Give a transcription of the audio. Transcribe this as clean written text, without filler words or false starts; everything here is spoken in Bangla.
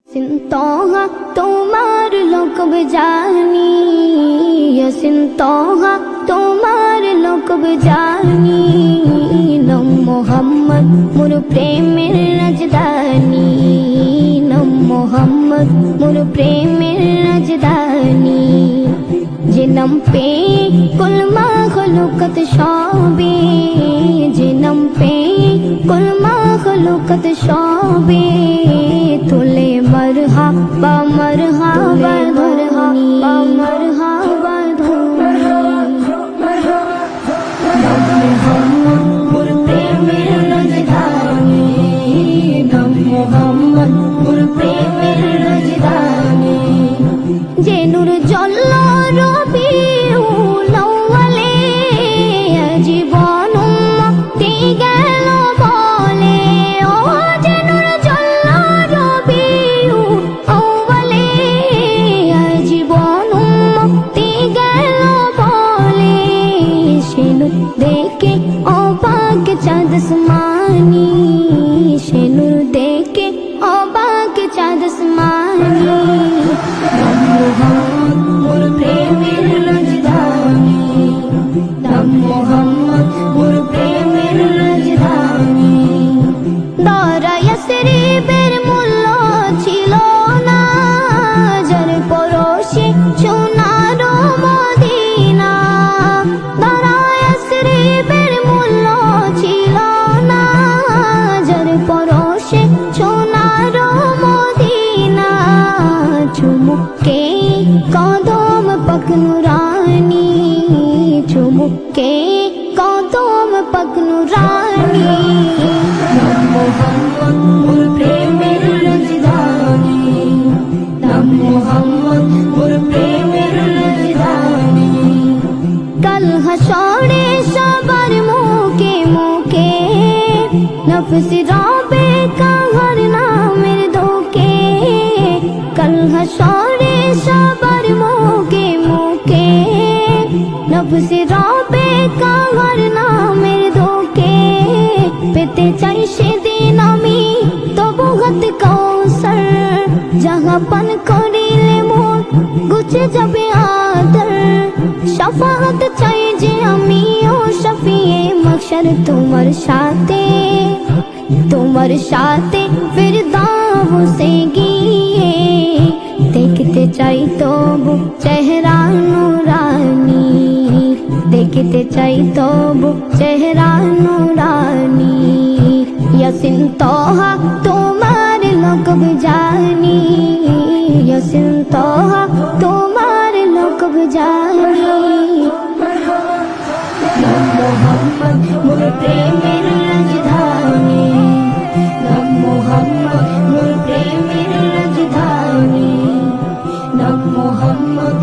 সিনতোহা তোমার লোকব জানি, সিনতোহা তোমার লোকব জানি। নম মোহাম্মদ মোর প্রেমের রাজধানী, নম মোহাম্মদ মোর প্রেমের রাজধানী। যে নাম পে কুল মাখলুকত সবে, যে নাম পে কুল মাখলুকত সবে। তুলে মরহাবা মরহাবা মরহাবা মরহাবা নম মোহাম্মদ মোর প্রেমের রাজধানী, নম মোহাম্মদ মোর প্রেমের রাজধানী। যে নূর জ্বলল রবিউল আউয়ালে, জীবন মুক্তি গেল বলে। ও যে নূর জ্বলল রবিউল আউয়ালে, জীবন মুক্তি গেল বলে। সে নূর দেখে অবাক চাঁদ আসমানি, সে নূর দেখে অবাক চাঁদ আসমানি। নম মোহাম্মদ মোর প্রেমের রাজধানী, নম মোহাম্মদ মোর প্রেমের রাজধানী। দরা ইয়াসরিবের মূল্য ছিল না, যার পরশে সোনার মদিনা। দরা ইয়াসরিবের মূল্য ছিল না, যার পরশে সোনার মদিনা। চুমুকে কদম পাক নুরানি, চুমুকে কদম পাক নুরানি। নম মোহাম্মদ মোর প্রেমের রাজধানী, নম মোহাম্মদ মোর প্রেমের রাজধানী। কাল হাসরে সবার মুখে মুখে নফস রবে কাহার নামের ধোকে। কাল হাসরে সবার মুখে মুখে নফস রবে কাহার নামের ধোকে। পেতে চাই সেদিন আমি তবু হাত কৌসর, যাহা পান করিলে মোর গুছে যাবে আদর। শাফাআত চাই যে আমি ও শফিয়ে মাহশর তোমার সাথে, তোমার সাথে ফিরদাউসে গিয়ে। দেখতে চাই তবু চেহারা নুরানি, দেখতে চাই তবু চেহারা নুরানি। ইয়াসিন তোহা তোমার লোকব জানি, ইয়াসিন তোহা তোমার লোকব জানি। নম মোহাম্মদ মোর প্রেমের রাজধানী, নম মোহাম্মদ মোর প্রেমের রাজধানী। নম মোহাম্মদ